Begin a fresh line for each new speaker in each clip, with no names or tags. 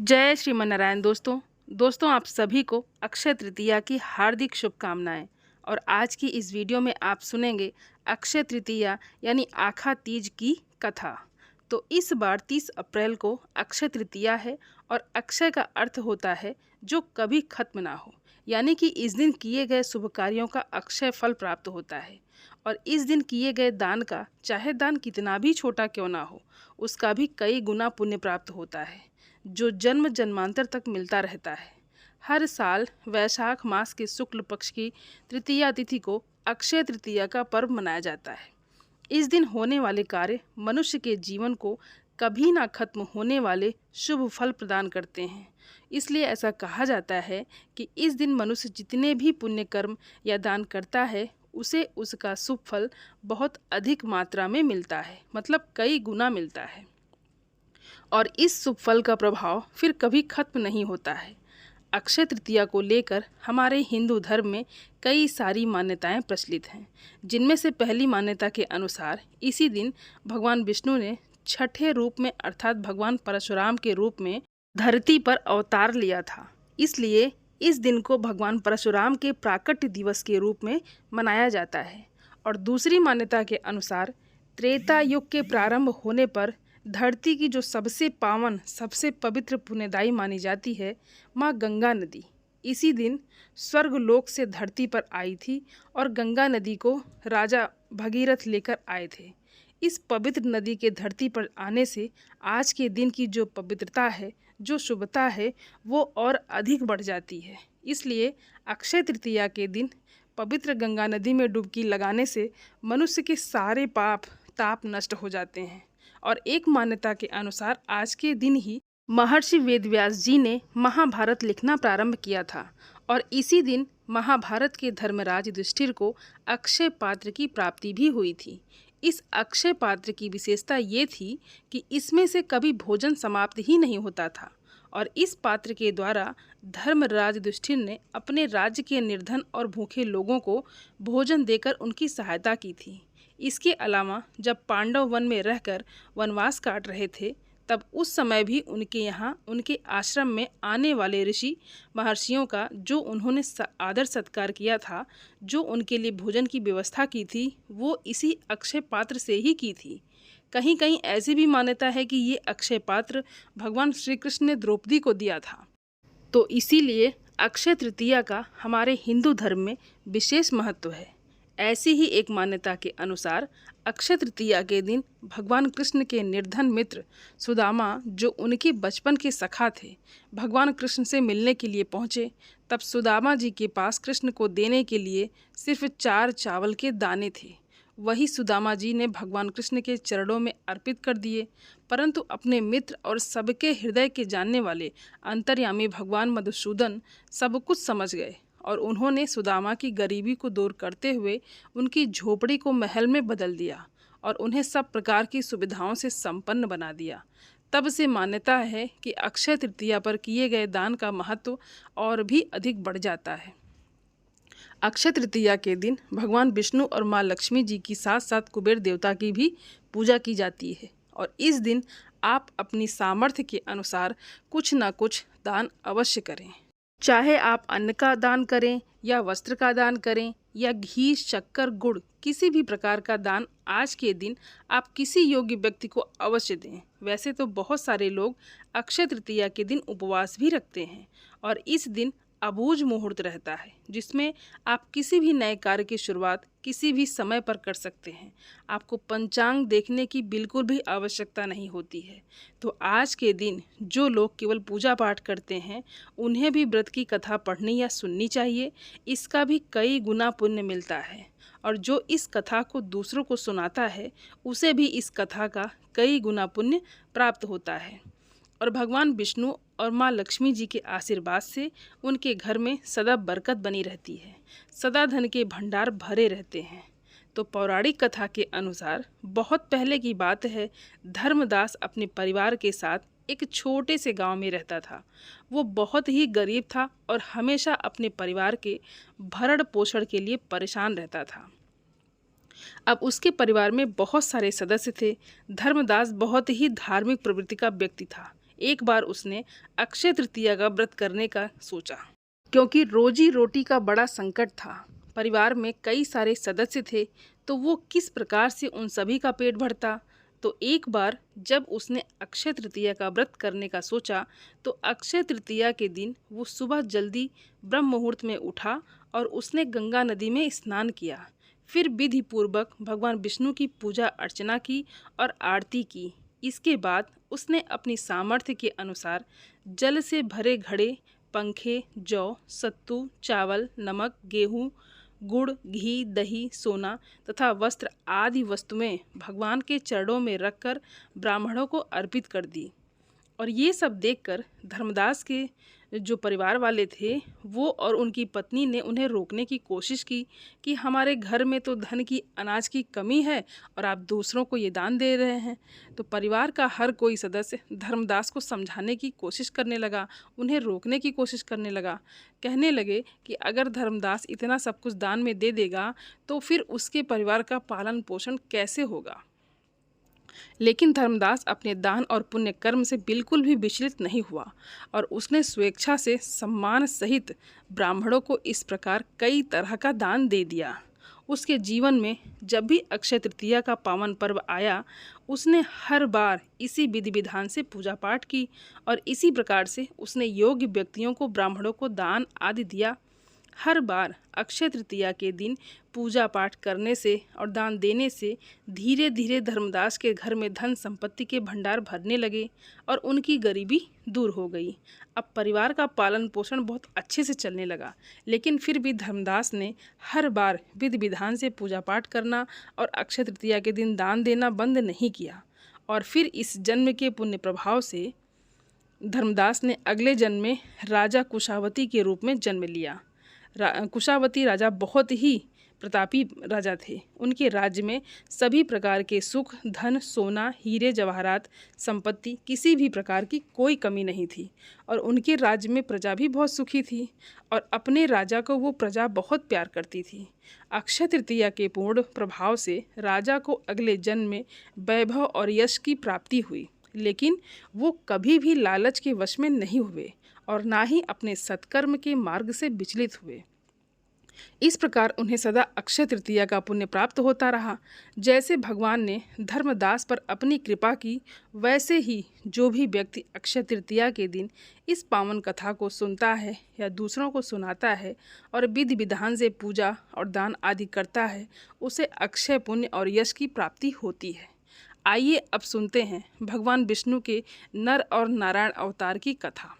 जय श्रीमन्नारायण दोस्तों आप सभी को अक्षय तृतीया की हार्दिक शुभकामनाएं। और आज की इस वीडियो में आप सुनेंगे अक्षय तृतीया यानी आखा तीज की कथा। तो इस बार 30 अप्रैल को अक्षय तृतीया है और अक्षय का अर्थ होता है जो कभी खत्म ना हो, यानी कि इस दिन किए गए शुभ कार्यों का अक्षय फल प्राप्त होता है। और इस दिन किए गए दान का, चाहे दान कितना भी छोटा क्यों ना हो, उसका भी कई गुना पुण्य प्राप्त होता है जो जन्म जन्मांतर तक मिलता रहता है। हर साल वैशाख मास के शुक्ल पक्ष की तृतीया तिथि को अक्षय तृतीया का पर्व मनाया जाता है। इस दिन होने वाले कार्य मनुष्य के जीवन को कभी ना खत्म होने वाले शुभ फल प्रदान करते हैं। इसलिए ऐसा कहा जाता है कि इस दिन मनुष्य जितने भी पुण्य कर्म या दान करता है उसे उसका शुभ फल बहुत अधिक मात्रा में मिलता है, मतलब कई गुना मिलता है। और इस शुभ फल का प्रभाव फिर कभी खत्म नहीं होता है। अक्षय तृतीया को लेकर हमारे हिंदू धर्म में कई सारी मान्यताएं प्रचलित हैं, जिनमें से पहली मान्यता के अनुसार इसी दिन भगवान विष्णु ने छठे रूप में अर्थात भगवान परशुराम के रूप में धरती पर अवतार लिया था। इसलिए इस दिन को भगवान परशुराम के प्राकट्य दिवस के रूप में मनाया जाता है। और दूसरी मान्यता के अनुसार त्रेता युग के प्रारंभ होने पर धरती की जो सबसे पावन, सबसे पवित्र, पुण्यदायी मानी जाती है माँ गंगा नदी, इसी दिन स्वर्गलोक से धरती पर आई थी और गंगा नदी को राजा भगीरथ लेकर आए थे। इस पवित्र नदी के धरती पर आने से आज के दिन की जो पवित्रता है, जो शुभता है, वो और अधिक बढ़ जाती है। इसलिए अक्षय तृतीया के दिन पवित्र गंगा नदी में डुबकी लगाने से मनुष्य के सारे पाप ताप नष्ट हो जाते हैं। और एक मान्यता के अनुसार आज के दिन ही महर्षि वेदव्यास जी ने महाभारत लिखना प्रारंभ किया था और इसी दिन महाभारत के धर्मराज युधिष्ठिर को अक्षय पात्र की प्राप्ति भी हुई थी। इस अक्षय पात्र की विशेषता ये थी कि इसमें से कभी भोजन समाप्त ही नहीं होता था और इस पात्र के द्वारा धर्मराज युधिष्ठिर ने अपने राज्य के निर्धन और भूखे लोगों को भोजन देकर उनकी सहायता की थी। इसके अलावा जब पांडव वन में रहकर वनवास काट रहे थे, तब उस समय भी उनके यहाँ उनके आश्रम में आने वाले ऋषि महर्षियों का जो उन्होंने आदर सत्कार किया था, जो उनके लिए भोजन की व्यवस्था की थी, वो इसी अक्षय पात्र से ही की थी। कहीं कहीं ऐसी भी मान्यता है कि ये अक्षय पात्र भगवान श्री कृष्ण ने द्रौपदी को दिया था। तो इसीलिए अक्षय तृतीया का हमारे हिंदू धर्म में विशेष महत्व है। ऐसी ही एक मान्यता के अनुसार अक्षय तृतीया के दिन भगवान कृष्ण के निर्धन मित्र सुदामा, जो उनके बचपन के सखा थे, भगवान कृष्ण से मिलने के लिए पहुँचे। तब सुदामा जी के पास कृष्ण को देने के लिए सिर्फ 4 चावल के दाने थे। वही सुदामा जी ने भगवान कृष्ण के चरणों में अर्पित कर दिए। परंतु अपने मित्र और सबके हृदय के जानने वाले अंतर्यामी भगवान मधुसूदन सब कुछ समझ गए और उन्होंने सुदामा की गरीबी को दूर करते हुए उनकी झोपड़ी को महल में बदल दिया और उन्हें सब प्रकार की सुविधाओं से संपन्न बना दिया। तब से मान्यता है कि अक्षय तृतीया पर किए गए दान का महत्व और भी अधिक बढ़ जाता है। अक्षय तृतीया के दिन भगवान विष्णु और माँ लक्ष्मी जी की साथ साथ कुबेर देवता की भी पूजा की जाती है। और इस दिन आप अपनी सामर्थ्य के अनुसार कुछ ना कुछ दान अवश्य करें। चाहे आप अन्न का दान करें या वस्त्र का दान करें या घी, शक्कर, गुड़, किसी भी प्रकार का दान आज के दिन आप किसी योग्य व्यक्ति को अवश्य दें। वैसे तो बहुत सारे लोग अक्षय तृतीया के दिन उपवास भी रखते हैं और इस दिन अबूझ मुहूर्त रहता है, जिसमें आप किसी भी नए कार्य की शुरुआत किसी भी समय पर कर सकते हैं। आपको पंचांग देखने की बिल्कुल भी आवश्यकता नहीं होती है। तो आज के दिन जो लोग केवल पूजा पाठ करते हैं, उन्हें भी व्रत की कथा पढ़नी या सुननी चाहिए। इसका भी कई गुना पुण्य मिलता है और जो इस कथा को दूसरों को सुनाता है, उसे भी इस कथा का कई गुना पुण्य प्राप्त होता है। और भगवान विष्णु और माँ लक्ष्मी जी के आशीर्वाद से उनके घर में सदा बरकत बनी रहती है, सदा धन के भंडार भरे रहते हैं। तो पौराणिक कथा के अनुसार बहुत पहले की बात है, धर्मदास अपने परिवार के साथ एक छोटे से गांव में रहता था। वो बहुत ही गरीब था और हमेशा अपने परिवार के भरण पोषण के लिए परेशान रहता था। अब उसके परिवार में बहुत सारे सदस्य थे। धर्मदास बहुत ही धार्मिक प्रवृत्ति का व्यक्ति था। एक बार उसने अक्षय तृतीया का व्रत करने का सोचा, क्योंकि रोजी रोटी का बड़ा संकट था। परिवार में कई सारे सदस्य थे, तो वो किस प्रकार से उन सभी का पेट भरता। तो एक बार जब उसने अक्षय तृतीया का व्रत करने का सोचा, तो अक्षय तृतीया के दिन वो सुबह जल्दी ब्रह्म मुहूर्त में उठा और उसने गंगा नदी में स्नान किया। फिर विधि पूर्वक भगवान विष्णु की पूजा अर्चना की और आरती की। इसके बाद उसने अपनी सामर्थ्य के अनुसार जल से भरे घड़े, पंखे, जौ, सत्तू, चावल, नमक, गेहूँ, गुड़, घी, दही, सोना तथा वस्त्र आदि वस्तुएं भगवान के चरणों में रखकर ब्राह्मणों को अर्पित कर दी। और ये सब देखकर धर्मदास के जो परिवार वाले थे वो और उनकी पत्नी ने उन्हें रोकने की कोशिश की कि हमारे घर में तो धन की, अनाज की कमी है और आप दूसरों को ये दान दे रहे हैं। तो परिवार का हर कोई सदस्य धर्मदास को समझाने की कोशिश करने लगा, उन्हें रोकने की कोशिश करने लगा। कहने लगे कि अगर धर्मदास इतना सब कुछ दान में दे देगा तो फिर उसके परिवार का पालन पोषण कैसे होगा। लेकिन धर्मदास अपने दान और पुण्य कर्म से बिल्कुल भी विचलित नहीं हुआ और उसने स्वेच्छा से सम्मान सहित ब्राह्मणों को इस प्रकार कई तरह का दान दे दिया। उसके जीवन में जब भी अक्षय तृतीया का पावन पर्व आया, उसने हर बार इसी विधि विधान से पूजा पाठ की और इसी प्रकार से उसने योग्य व्यक्तियों को, ब्राह्मणों को दान आदि दिया। हर बार अक्षय तृतीया के दिन पूजा पाठ करने से और दान देने से धीरे धीरे धर्मदास के घर में धन संपत्ति के भंडार भरने लगे और उनकी गरीबी दूर हो गई। अब परिवार का पालन पोषण बहुत अच्छे से चलने लगा। लेकिन फिर भी धर्मदास ने हर बार विधि विधान से पूजा पाठ करना और अक्षय तृतीया के दिन दान देना बंद नहीं किया। और फिर इस जन्म के पुण्य प्रभाव से धर्मदास ने अगले जन्म में राजा कुशावती के रूप में जन्म लिया। कुशावती राजा बहुत ही प्रतापी राजा थे। उनके राज्य में सभी प्रकार के सुख, धन, सोना, हीरे जवाहरात, संपत्ति, किसी भी प्रकार की कोई कमी नहीं थी और उनके राज्य में प्रजा भी बहुत सुखी थी और अपने राजा को वो प्रजा बहुत प्यार करती थी। अक्षय तृतीया के पूर्ण प्रभाव से राजा को अगले जन्म में वैभव और यश की प्राप्ति हुई, लेकिन वो कभी भी लालच के वश में नहीं हुए और ना ही अपने सत्कर्म के मार्ग से विचलित हुए। इस प्रकार उन्हें सदा अक्षय तृतीया का पुण्य प्राप्त होता रहा। जैसे भगवान ने धर्मदास पर अपनी कृपा की, वैसे ही जो भी व्यक्ति अक्षय तृतीया के दिन इस पावन कथा को सुनता है या दूसरों को सुनाता है और विधि विधान से पूजा और दान आदि करता है, उसे अक्षय पुण्य और यश की प्राप्ति होती है। आइए अब सुनते हैं भगवान विष्णु के नर और नारायण अवतार की कथा।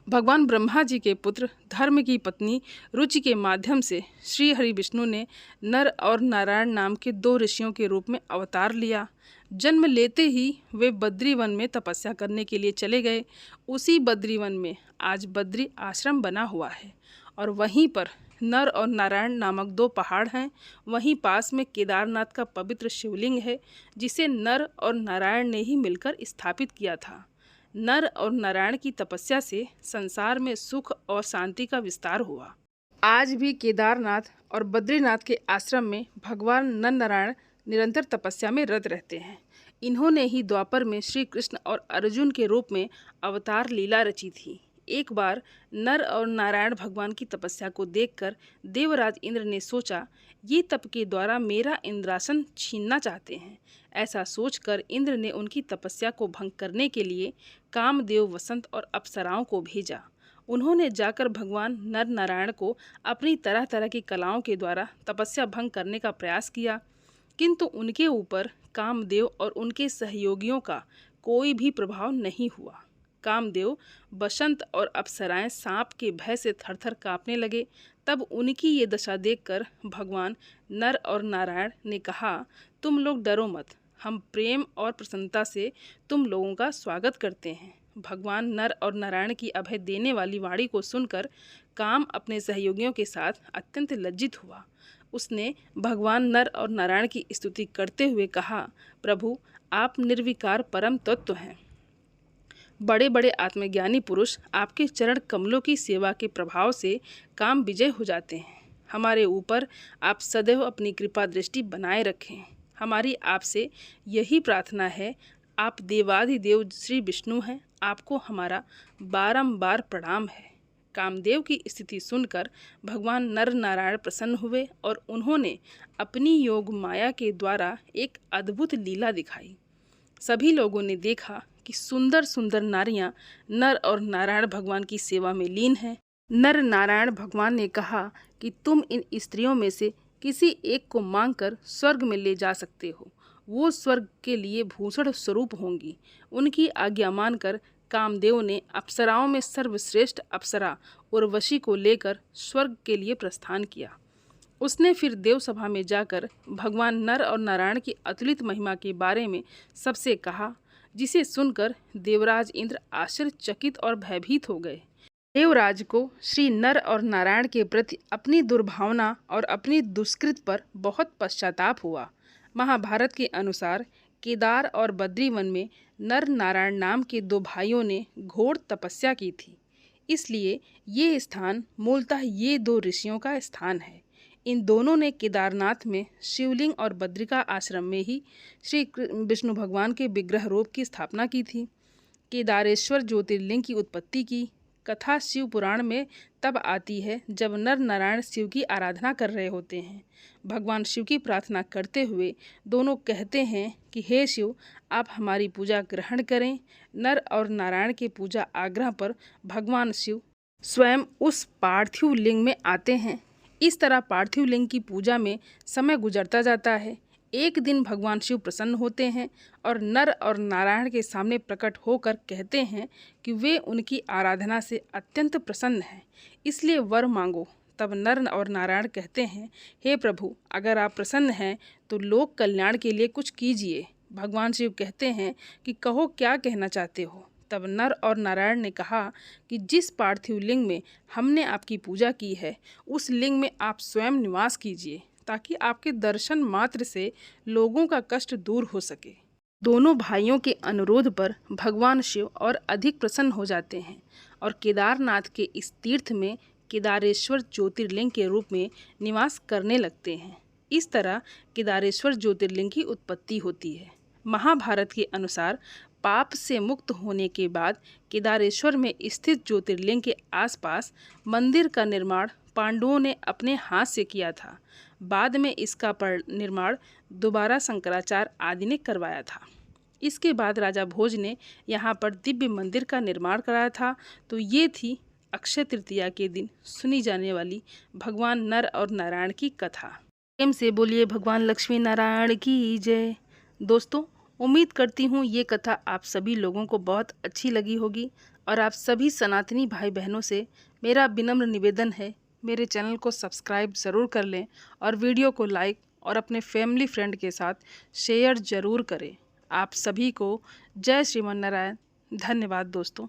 भगवान ब्रह्मा जी के पुत्र धर्म की पत्नी रुचि के माध्यम से श्री हरि विष्णु ने नर और नारायण नाम के दो ऋषियों के रूप में अवतार लिया। जन्म लेते ही वे बद्री वन में तपस्या करने के लिए चले गए। उसी बद्री वन में आज बद्री आश्रम बना हुआ है और वहीं पर नर और नारायण नामक दो पहाड़ हैं। वहीं पास में केदारनाथ का पवित्र शिवलिंग है, जिसे नर और नारायण ने ही मिलकर स्थापित किया था। नर और नारायण की तपस्या से संसार में सुख और शांति का विस्तार हुआ। आज भी केदारनाथ और बद्रीनाथ के आश्रम में भगवान नर नारायण निरंतर तपस्या में रत रहते हैं। इन्होंने ही द्वापर में श्री कृष्ण और अर्जुन के रूप में अवतार लीला रची थी। एक बार नर और नारायण भगवान की तपस्या को देखकर देवराज इंद्र ने सोचा, ये तप के द्वारा मेरा इंद्रासन छीनना चाहते हैं। ऐसा सोचकर इंद्र ने उनकी तपस्या को भंग करने के लिए कामदेव, वसंत और अप्सराओं को भेजा। उन्होंने जाकर भगवान नर नारायण को अपनी तरह तरह की कलाओं के द्वारा तपस्या भंग करने का प्रयास किया, किंतु उनके ऊपर कामदेव और उनके सहयोगियों का कोई भी प्रभाव नहीं हुआ। कामदेव, बसंत और अप्सराएं सांप के भय से थरथर कांपने लगे। तब उनकी ये दशा देखकर भगवान नर और नारायण ने कहा, तुम लोग डरो मत, हम प्रेम और प्रसन्नता से तुम लोगों का स्वागत करते हैं। भगवान नर और नारायण की अभय देने वाली वाणी को सुनकर काम अपने सहयोगियों के साथ अत्यंत लज्जित हुआ। उसने भगवान नर और नारायण की स्तुति करते हुए कहा, प्रभु, आप निर्विकार परम तत्व हैं। बड़े बड़े आत्मज्ञानी पुरुष आपके चरण कमलों की सेवा के प्रभाव से काम विजय हो जाते हैं। हमारे ऊपर आप सदैव अपनी कृपा दृष्टि बनाए रखें। हमारी आपसे यही प्रार्थना है, आप देवाधिदेव श्री विष्णु हैं, आपको हमारा बारंबार प्रणाम है। कामदेव की स्थिति सुनकर भगवान नर नारायण प्रसन्न हुए और उन्होंने अपनी योग माया के द्वारा एक अद्भुत लीला दिखाई। सभी लोगों ने देखा कि सुंदर सुंदर नारियां नर और नारायण भगवान की सेवा में लीन हैं। नर नारायण भगवान ने कहा कि तुम इन स्त्रियों में से किसी एक को मांगकर स्वर्ग में ले जा सकते हो, वो स्वर्ग के लिए भूषण स्वरूप होंगी। उनकी आज्ञा मानकर कामदेव ने अप्सराओं में सर्वश्रेष्ठ अप्सरा उर्वशी को लेकर स्वर्ग के लिए प्रस्थान किया। उसने फिर देवसभा में जाकर भगवान नर और नारायण की अतुलित महिमा के बारे में सबसे कहा, जिसे सुनकर देवराज इंद्र आश्चर्यचकित और भयभीत हो गए। देवराज को श्री नर और नारायण के प्रति अपनी दुर्भावना और अपनी दुष्कृत पर बहुत पश्चाताप हुआ। महाभारत के अनुसार केदार और बद्रीवन में नर नारायण नाम के दो भाइयों ने घोर तपस्या की थी, इसलिए ये स्थान मूलतः ये दो ऋषियों का स्थान है। इन दोनों ने केदारनाथ में शिवलिंग और बद्रिका आश्रम में ही श्री विष्णु भगवान के विग्रह रूप की स्थापना की थी। केदारेश्वर ज्योतिर्लिंग की उत्पत्ति की कथा शिव पुराण में तब आती है जब नर नारायण शिव की आराधना कर रहे होते हैं। भगवान शिव की प्रार्थना करते हुए दोनों कहते हैं कि हे शिव, आप हमारी पूजा ग्रहण करें। नर और नारायण के पूजा आग्रह पर भगवान शिव स्वयं उस पार्थिव लिंग में आते हैं। इस तरह पार्थिव लिंग की पूजा में समय गुजरता जाता है। एक दिन भगवान शिव प्रसन्न होते हैं और नर और नारायण के सामने प्रकट होकर कहते हैं कि वे उनकी आराधना से अत्यंत प्रसन्न हैं, इसलिए वर मांगो। तब नर और नारायण कहते हैं, हे प्रभु, अगर आप प्रसन्न हैं तो लोक कल्याण के लिए कुछ कीजिए। भगवान शिव कहते हैं कि कहो, क्या कहना चाहते हो। तब नर और नारायण ने कहा कि जिस पार्थिव लिंग में हमने आपकी पूजा की है, उस लिंग में आप स्वयं निवास कीजिए, ताकि आपके दर्शन मात्र से लोगों का कष्ट दूर हो सके। दोनों भाइयों के अनुरोध पर भगवान शिव और अधिक प्रसन्न हो जाते हैं और केदारनाथ के इस तीर्थ में केदारेश्वर ज्योतिर्लिंग के रूप में निवास करने लगते हैं। इस तरह केदारेश्वर ज्योतिर्लिंग की उत्पत्ति होती है। महाभारत के अनुसार पाप से मुक्त होने के बाद केदारेश्वर में स्थित ज्योतिर्लिंग के आसपास मंदिर का निर्माण पांडवों ने अपने हाथ से किया था। बाद में इसका निर्माण दोबारा शंकराचार्य आदि ने करवाया था। इसके बाद राजा भोज ने यहाँ पर दिव्य मंदिर का निर्माण कराया था। तो ये थी अक्षय तृतीया के दिन सुनी जाने वाली भगवान नर और नारायण की कथा। प्रेम से बोलिए भगवान लक्ष्मी नारायण की जय। दोस्तों, उम्मीद करती हूँ ये कथा आप सभी लोगों को बहुत अच्छी लगी होगी और आप सभी सनातनी भाई बहनों से मेरा विनम्र निवेदन है, मेरे चैनल को सब्सक्राइब ज़रूर कर लें और वीडियो को लाइक और अपने फैमिली फ्रेंड के साथ शेयर ज़रूर करें। आप सभी को जय श्रीमन नारायण। धन्यवाद दोस्तों।